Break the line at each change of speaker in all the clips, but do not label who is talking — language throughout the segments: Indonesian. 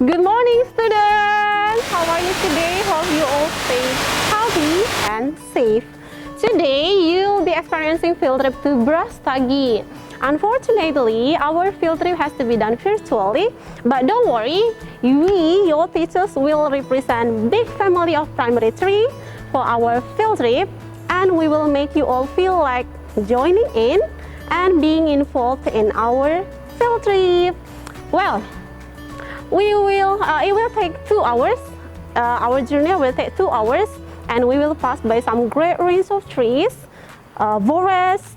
Good morning, students! How are you today? Hope you all stay healthy and safe. Today, you'll be experiencing field trip to Brastagi. Unfortunately, our field trip has to be done virtually, but don't worry, we, your teachers, will represent big family of primary 3 for our field trip, and we will make you all feel like joining in and being involved in our field trip. Well, it will take 2 hours. Our journey will take 2 hours, and we will pass by some great range of trees, forests,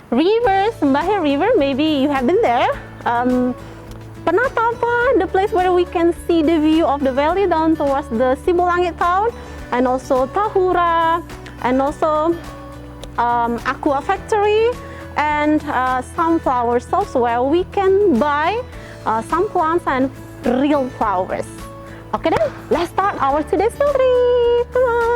rivers, Sembahe River, maybe you have been there. Penatapan, the place where we can see the view of the valley down towards the Sibulangit town, and also Tahura, and also Aqua Factory, and some flower shops where we can buy some plants and real flowers. Okay then, let's start our today's field trip. Come on.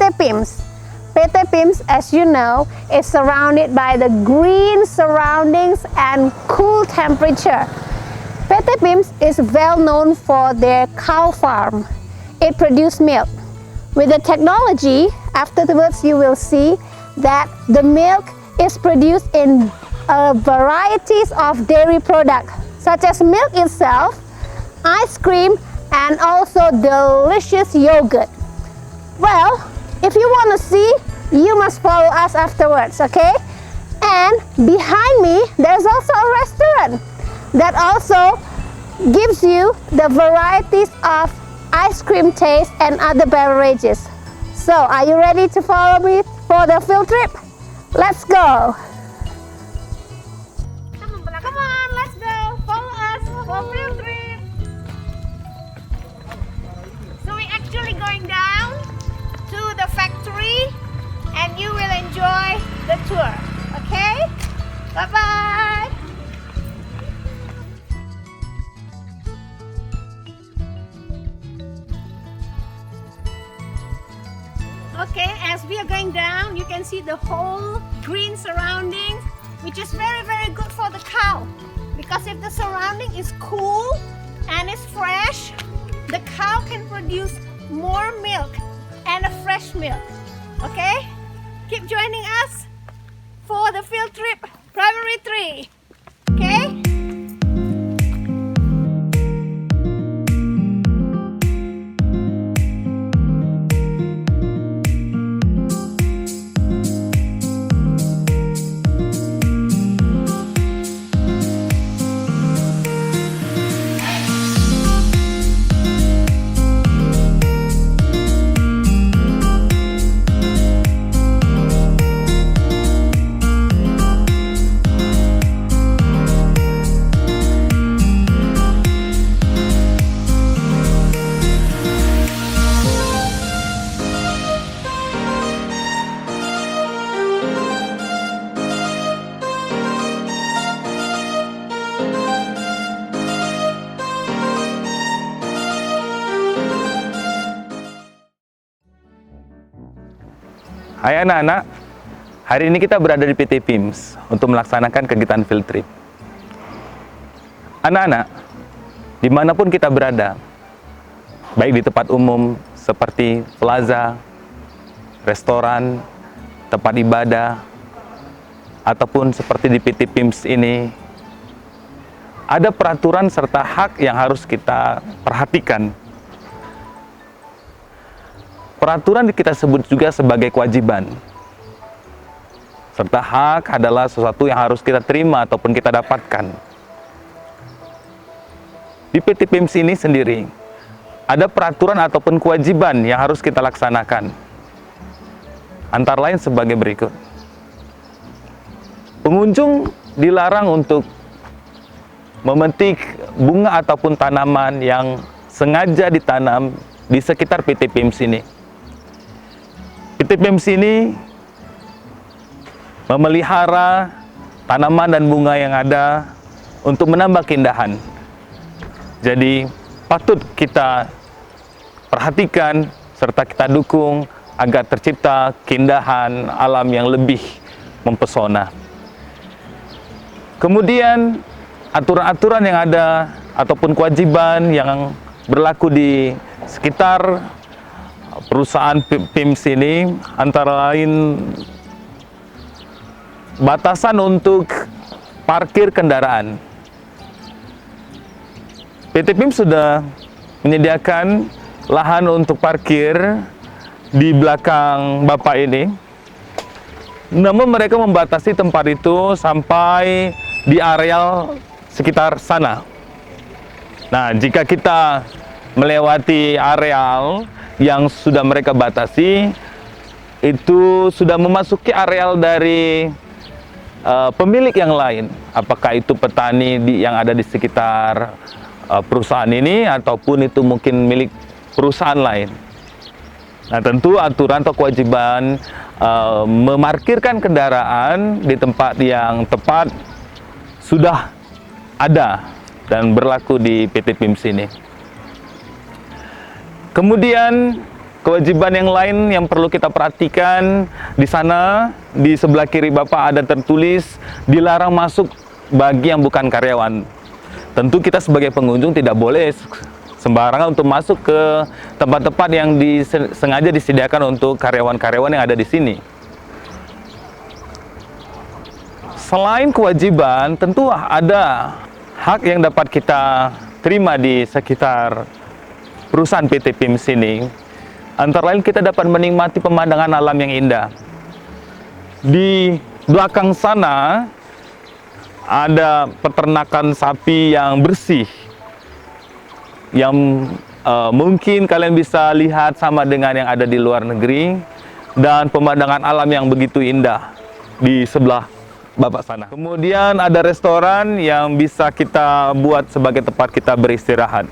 PT PIMS. PT PIMS, as you know, is surrounded by the green surroundings and cool temperature. PT PIMS is well known for their cow farm. It produces milk. With the technology, afterwards you will see that the milk is produced in varieties of dairy products, such as milk itself, ice cream, and also delicious yogurt. Well, if you want to see, you must follow us afterwards, okay? And behind me, there's also a restaurant that also gives you the varieties of ice cream taste and other beverages. So, are you ready to follow me for the field trip? Let's go! Come on, let's go! Follow us for field trip! So, we're actually going down to the factory and you will enjoy the tour, okay? Bye-bye! Okay, as we are going down, you can see the whole green surroundings, which is very, very good for the cow. Because if the surrounding is cool and is fresh, the cow can produce more milk and a fresh milk. Okay? Keep joining us for the field trip Primary 3. Okay?
Hai anak-anak, hari ini kita berada di PT PIMS untuk melaksanakan kegiatan field trip. Anak-anak, dimanapun kita berada, baik di tempat umum seperti plaza, restoran, tempat ibadah, ataupun seperti di PT PIMS ini, ada peraturan serta hak yang harus kita perhatikan. Peraturan kita sebut juga sebagai kewajiban. Serta hak adalah sesuatu yang harus kita terima ataupun kita dapatkan. Di PT PIMS ini sendiri, ada peraturan ataupun kewajiban yang harus kita laksanakan. Antara lain sebagai berikut. Pengunjung dilarang untuk memetik bunga ataupun tanaman yang sengaja ditanam di sekitar PT PIMS ini. PT PIMS ini memelihara tanaman dan bunga yang ada untuk menambah keindahan. Jadi patut kita perhatikan serta kita dukung agar tercipta keindahan alam yang lebih mempesona. Kemudian aturan-aturan yang ada ataupun kewajiban yang berlaku di sekitar perusahaan PIMS ini antara lain batasan untuk parkir kendaraan. PT PIMS sudah menyediakan lahan untuk parkir di belakang Bapak ini. Namun mereka membatasi tempat itu sampai di areal sekitar sana. Nah, jika kita melewati areal yang sudah mereka batasi, itu sudah memasuki areal dari pemilik yang lain. Apakah itu petani yang ada di sekitar perusahaan ini, ataupun itu mungkin milik perusahaan lain. Nah, tentu aturan atau kewajiban memarkirkan kendaraan di tempat yang tepat sudah ada dan berlaku di PT PIMS ini. Kemudian kewajiban yang lain yang perlu kita perhatikan di sana, di sebelah kiri Bapak ada tertulis dilarang masuk bagi yang bukan karyawan. Tentu kita sebagai pengunjung tidak boleh sembarangan untuk masuk ke tempat-tempat yang sengaja disediakan untuk karyawan-karyawan yang ada di sini. Selain kewajiban, tentu ada hak yang dapat kita terima di sekitar perusahaan PT PIMS ini. Antara lain kita dapat menikmati pemandangan alam yang indah. Di belakang sana ada peternakan sapi yang bersih, yang mungkin kalian bisa lihat sama dengan yang ada di luar negeri, dan pemandangan alam yang begitu indah di sebelah Bapak sana. Kemudian ada restoran yang bisa kita buat sebagai tempat kita beristirahat.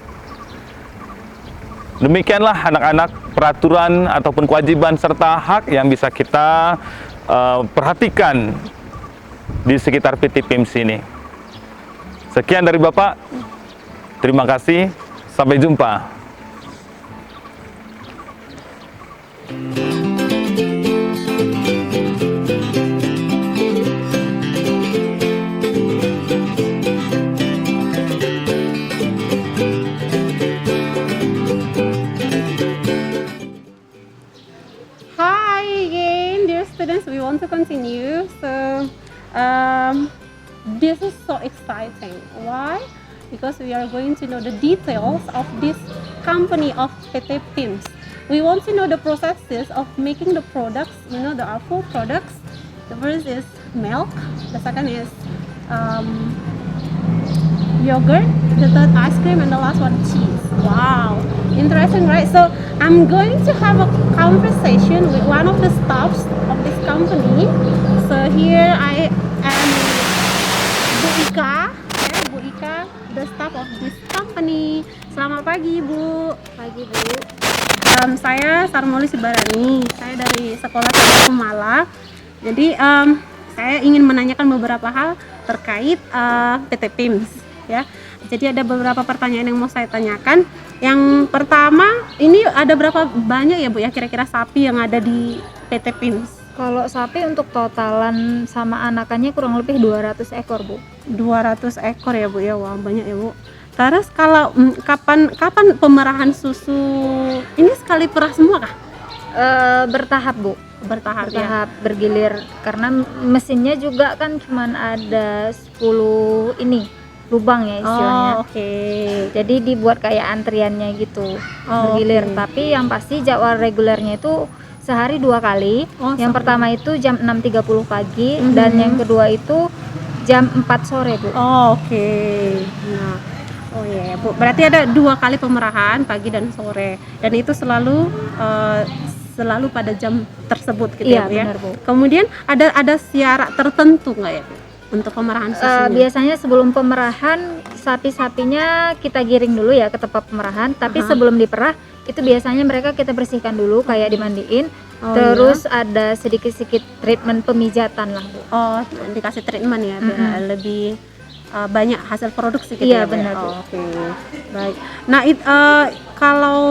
Demikianlah anak-anak peraturan ataupun kewajiban serta hak yang bisa kita perhatikan di sekitar PT PIMS ini. Sekian dari Bapak. Terima kasih. Sampai jumpa.
Hi again, dear students. We want to continue. So, this is so exciting. Why? Because we are going to know the details of this company of PT PIMS. We want to know the processes of making the products. You know, there are 4 products. The first is milk. The second is yogurt. The third ice cream, and the last one cheese. Wow, interesting, right? So I'm going to have a conversation with one of the staffs of this company. So here I am Bu Ika, ya, Bu Ika, the staff of this company. Selamat pagi, Bu.
Pagi, Bu.
Saya Sarmoli Sibarani. Saya dari Sekolah Cadar Kumala. Jadi saya ingin menanyakan beberapa hal terkait PT PIMS, ya. Jadi ada beberapa pertanyaan yang mau saya tanyakan. Yang pertama, ini ada berapa banyak ya, Bu, ya, kira-kira sapi yang ada di PT PIMS?
Kalau sapi untuk totalan sama anakannya kurang lebih 200 ekor, Bu.
200 ekor ya, Bu, ya. Wah, banyak ya, Bu. Terus kalau kapan pemerahan susu? Ini sekali perah semua kah?
Bertahap, Bu.
Bertahap,
Bertahap, bergilir. Karena mesinnya juga kan cuman ada 10 lubang ya istilahnya.
Oh, oke.
Jadi dibuat kayak antriannya gitu, bergilir.
oke.
Tapi yang pasti jadwal regulernya itu sehari 2 kali.
Oh,
Yang
sehari.
pertama itu jam 6.30 pagi
Mhm.
dan yang kedua itu jam 4 sore, Bu.
Oh, oke. Nah, oh ya, Bu. Berarti ada 2 kali pemerahan, pagi dan sore. Dan itu selalu pada jam tersebut gitu
Iya,
ya, Bu, ya.
benar, Bu.
Kemudian ada syarat tertentu nggak ya, Bu, untuk pemerahan susunya?
Biasanya sebelum pemerahan sapi-sapinya kita giring dulu ya ke tempat pemerahan, tapi
Aha.
sebelum diperah itu biasanya mereka kita bersihkan dulu kayak dimandiin,
Oh,
terus ada sedikit-sedikit treatment pemijatan lah, Bu.
Oh, dikasih treatment ya, biar lebih banyak hasil produksi gitu
Iya,
ya, Bu, ya?
benar, Bu.
Oh, oke, baik. Nah, kalau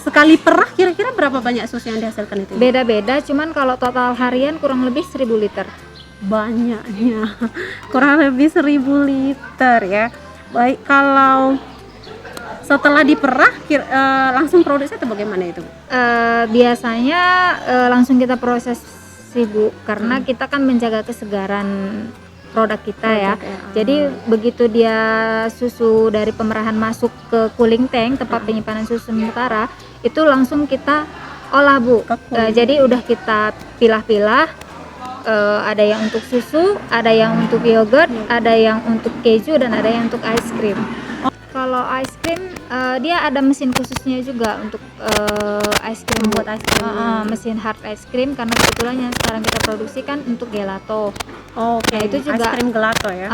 sekali perah kira-kira berapa banyak susu yang dihasilkan itu?
Beda-beda, cuman kalau total harian kurang lebih 1000 liter.
Banyaknya, kurang lebih 1000 liter ya. Baik, kalau setelah diperah langsung produksi atau bagaimana itu?
Biasanya langsung kita proses sih, Bu, karena kita kan menjaga kesegaran produk kita ya. Jadi begitu dia susu dari pemerahan masuk ke cooling tank tempat penyimpanan susu sementara, itu langsung kita olah, Bu.
Ke cooling.
Jadi udah kita pilah-pilah. Ada yang untuk susu, ada yang untuk yogurt, ada yang untuk keju, dan ada yang untuk ice cream. Kalau ice cream dia ada mesin khususnya juga untuk ice cream,
Membuat ice cream.
mesin hard ice cream, karena kebetulan yang sekarang kita produksi kan untuk gelato.
Oh, oke.
Nah, itu juga-
ice cream gelato ya.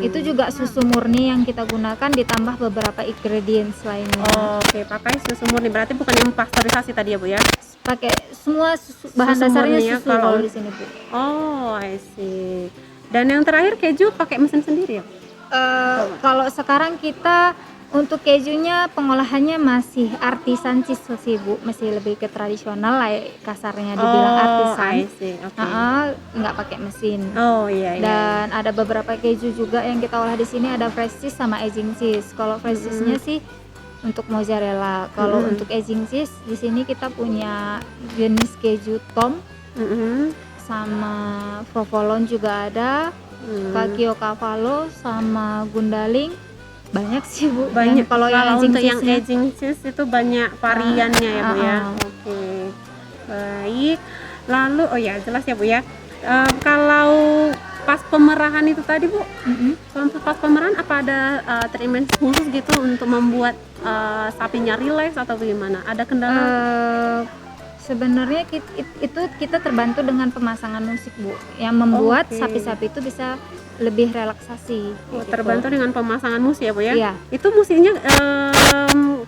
Itu juga susu murni yang kita gunakan ditambah beberapa ingredients lainnya.
Oh, oke, pakai susu murni, berarti bukan yang pasteurisasi tadi ya, Bu, ya?
Pakai semua bahan
Susu
dasarnya
murni ya,
susu
kalau-
kalau di sini, Bu.
Oh, I see. Dan yang terakhir keju pakai mesin sendiri ya?
Kalau sekarang kita Untuk kejunya pengolahannya masih artisan sih Bu, masih lebih ke tradisional lah kasarnya dibilang artisan.
I see. Oke.
Nggak pakai mesin.
Oh iya.
Dan ada beberapa keju juga yang kita olah di sini, ada fresh cheese sama aging cheese. Kalau fresh cheese-nya sih untuk mozzarella. Kalau untuk aging cheese di sini kita punya jenis keju tom sama provolone juga ada, Caciocavallo sama gundaling. Banyak sih Bu.
Banyak.
Kalau yang
untuk
aging
yang
cheese-nya.
aging cheese itu banyak variannya ya Bu ya. Oke. Baik. Lalu jelas ya Bu ya. Kalau pas pemerahan itu tadi Bu, untuk pas pemerahan apa ada treatment khusus gitu untuk membuat sapinya rileks atau bagaimana? Ada kendala?
Sebenarnya itu kita terbantu dengan pemasangan musik Bu, yang membuat sapi-sapi itu bisa lebih relaksasi. Gitu.
Terbantu dengan pemasangan musik ya Bu ya?
Iya.
Itu musiknya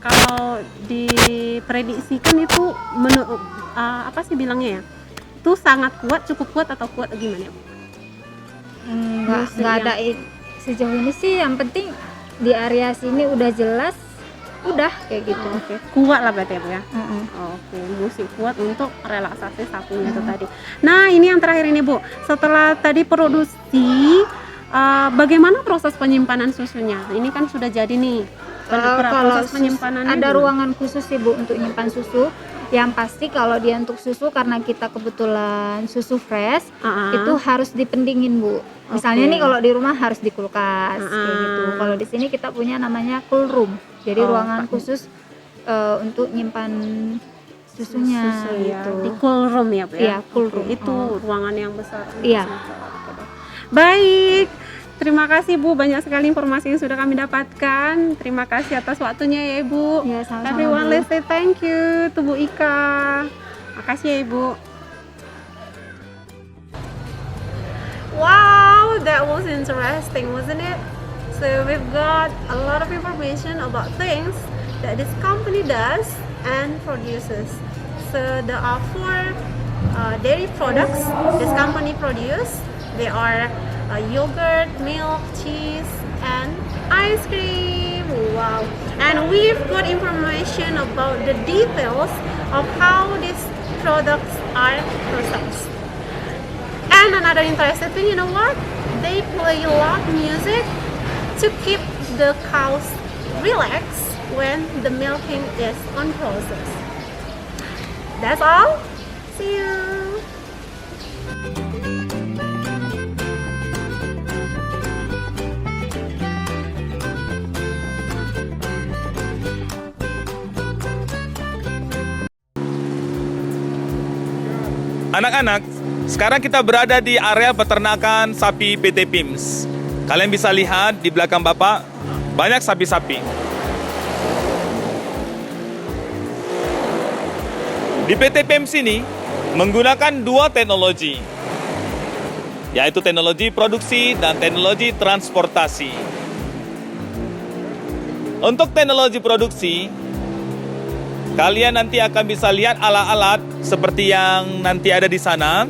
kalau diprediksikan itu apa sih bilangnya ya? Itu sangat kuat, cukup kuat atau kuat gimana ya Bu?
Nggak ada sejauh ini sih, yang penting di area sini udah jelas, udah kayak gitu.
Kuat lah berarti ya Bu ya? Oke, musik kuat untuk relaksasi sapinya itu tadi. Nah ini yang terakhir ini Bu, setelah tadi produksi, bagaimana proses penyimpanan susunya? Ini kan sudah jadi nih.
Kalau
proses penyimpanan
ada ruangan khusus sih Bu untuk nyimpan susu. Yang pasti kalau dia untuk susu, karena kita kebetulan susu fresh, itu harus dipendingin Bu. Misalnya nih kalau di rumah harus di kulkas kayak gitu. Kalau di sini kita punya namanya cool room. Jadi ruangan khusus untuk nyimpan susunya gitu.
Di cool room ya Bu ya?
Iya, cool room.
Itu ruangan yang besar.
Iya.
Baik. Terima kasih Bu, banyak sekali informasi yang sudah kami dapatkan. Terima kasih atas waktunya ya Ibu.
Ya, sama-sama,
Everyone,
Bu.
let's say thank you to Bu Ika. Makasih ya Ibu. Wow, that was interesting, wasn't it? So we've got a lot of information about things that this company does and produces. So there are 4 dairy products this company produce. They are yogurt, milk, cheese, and ice cream. Wow. And we've got information about the details of how these products are processed. And another interesting thing, you know what? They play loud music to keep the cows relaxed when the milking is on process. That's all. See you.
Anak-anak, sekarang kita berada di area peternakan sapi PT PIMS. Kalian bisa lihat di belakang Bapak, banyak sapi-sapi. Di PT PIMS ini menggunakan 2 teknologi, yaitu teknologi produksi dan teknologi transportasi. Untuk teknologi produksi, kalian nanti akan bisa lihat alat-alat seperti yang nanti ada di sana,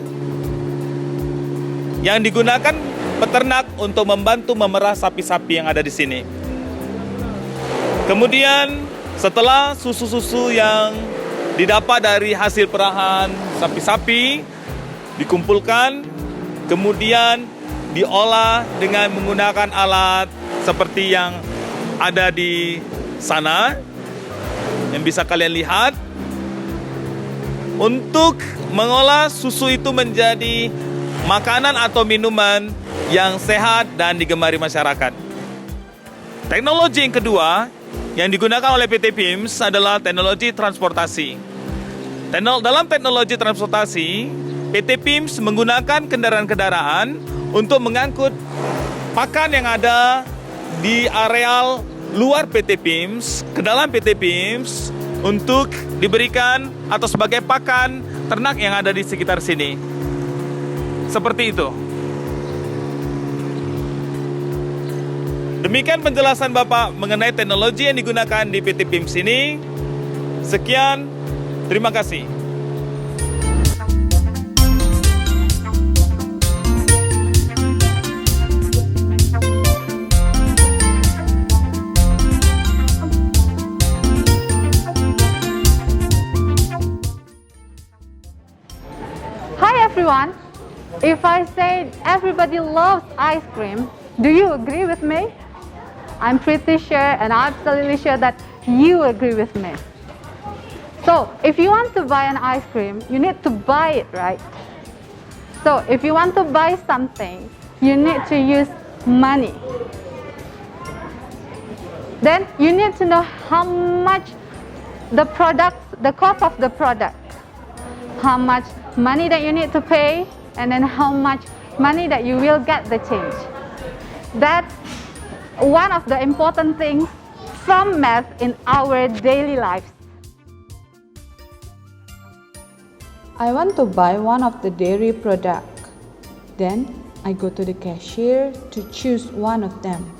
yang digunakan peternak untuk membantu memerah sapi-sapi yang ada di sini. Kemudian setelah susu-susu yang didapat dari hasil perahan sapi-sapi dikumpulkan, kemudian diolah dengan menggunakan alat seperti yang ada di sana, yang bisa kalian lihat, untuk mengolah susu itu menjadi makanan atau minuman yang sehat dan digemari masyarakat. Teknologi yang kedua yang digunakan oleh PT PIMS adalah teknologi transportasi. Dalam teknologi transportasi, PT PIMS menggunakan kendaraan-kendaraan untuk mengangkut pakan yang ada di areal luar PT PIMS ke dalam PT PIMS untuk diberikan atau sebagai pakan ternak yang ada di sekitar sini. Seperti itu. Demikian penjelasan Bapak mengenai teknologi yang digunakan di PT PIMS ini. Sekian, terima kasih.
If I say everybody loves ice cream, do you agree with me? I'm pretty sure and absolutely sure that you agree with me. So, if you want to buy an ice cream, you need to buy it, right? So, if you want to buy something, you need to use money. Then, you need to know how much the cost of the product, how much money that you need to pay, and then how much money that you will get the change. That's one of the important things from math in our daily lives.
I want to buy one of the dairy product. Then I go to the cashier to choose one of them.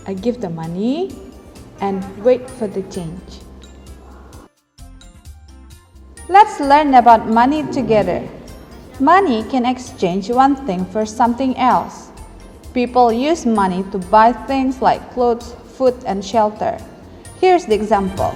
I give the money and wait for the change. Let's learn about money together. Money can exchange one thing for something else. People use money to buy things like clothes, food, and shelter. Here's the example.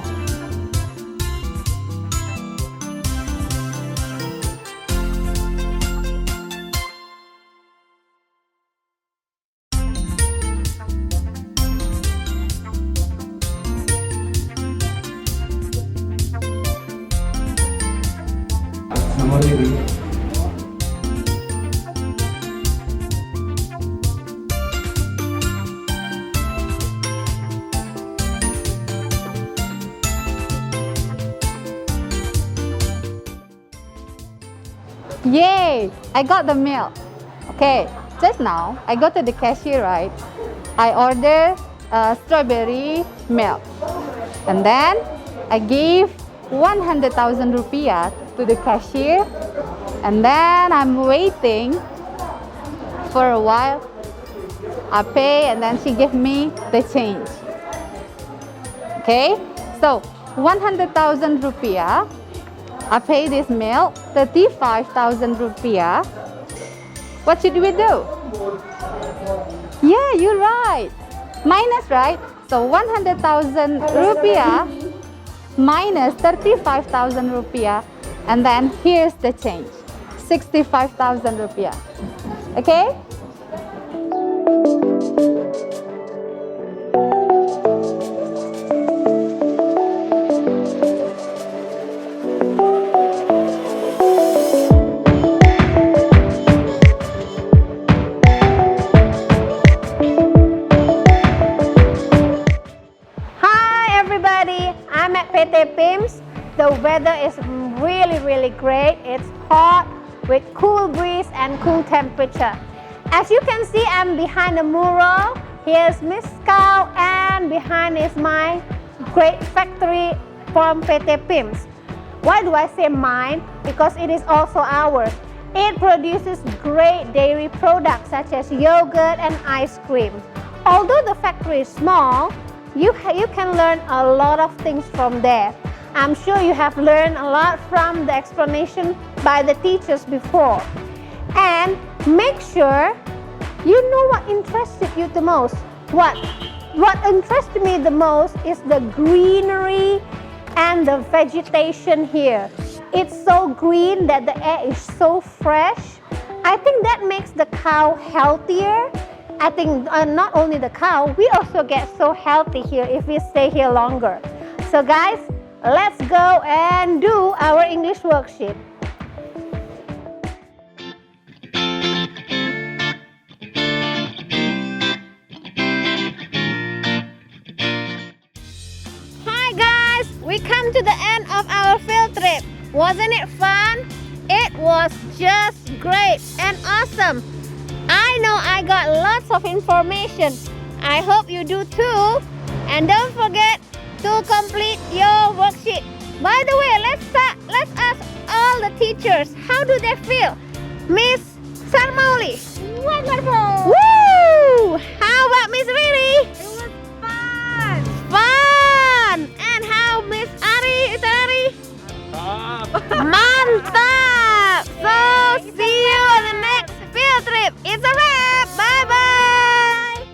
Yay! I got the milk. Okay, just now I go to the cashier, right? I order strawberry milk, and then I give 100,000 rupiah to the cashier, and then I'm waiting for a while. I pay, and then she give me the change. Okay, so 100,000 rupiah. I pay this milk 35,000 rupiah. What should we do? Yeah, you're right. Minus, right? So 100,000 rupiah minus 35,000 rupiah, and then here's the change, 65,000 rupiah. Okay?
I'm at PT PIMS. The weather is really great. It's hot with cool breeze and cool temperature. As you can see, I'm behind the mural. Here's Miss Cow, and behind is my great factory from PT PIMS. Why do I say mine? Because it is also ours. It produces great dairy products such as yogurt and ice cream. Although the factory is small, you can learn a lot of things from there. I'm sure you have learned a lot from the explanation by the teachers before. And make sure you know what interested you the most. What interested me the most is the greenery and the vegetation here. It's so green that the air is so fresh. I think that makes the cow healthier. I think not only the cow, we also get so healthy here if we stay here longer. So guys, let's go and do our English worksheet. Hi guys, we come to the end of our field trip. Wasn't it fun? It was just great and awesome. I know I got lots of information. I hope you do too. And don't forget to complete your worksheet. By the way, let's ask all the teachers, how do they feel? Miss Sarmauli? Wonderful! Woo! How about Miss Riri?
It was fun.
Fun! And how Miss Ari? Is that Ari? Mantap! So, see you on the next field trip. It's a wrap. Bye-bye.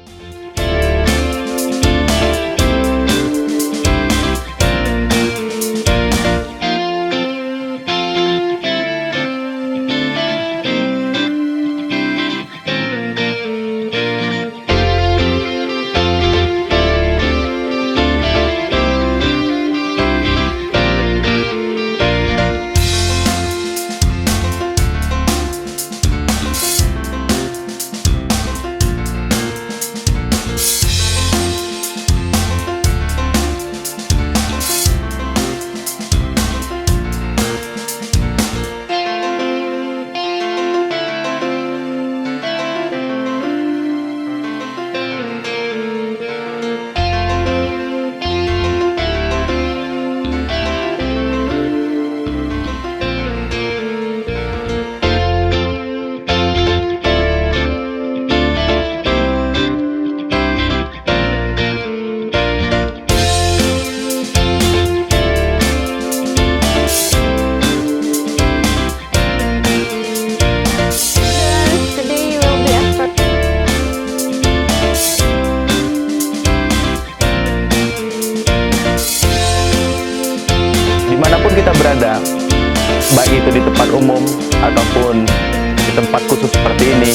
ataupun di tempat khusus seperti ini,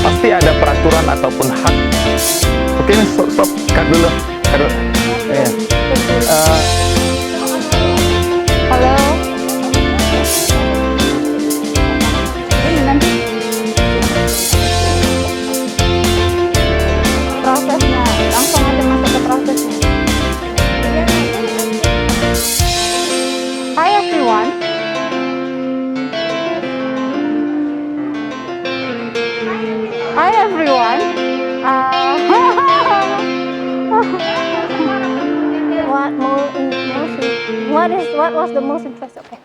pasti ada peraturan ataupun hak. Oke, stop, cut dulu. Ya.
Halo.
Ini nanti
Prosesnya langsung aja masuk ke prosesnya. Hi everyone. Hi everyone.
What was the most interesting? Okay.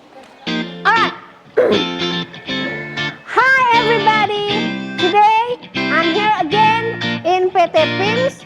All right. Hi everybody. Today I'm here again in PT Pins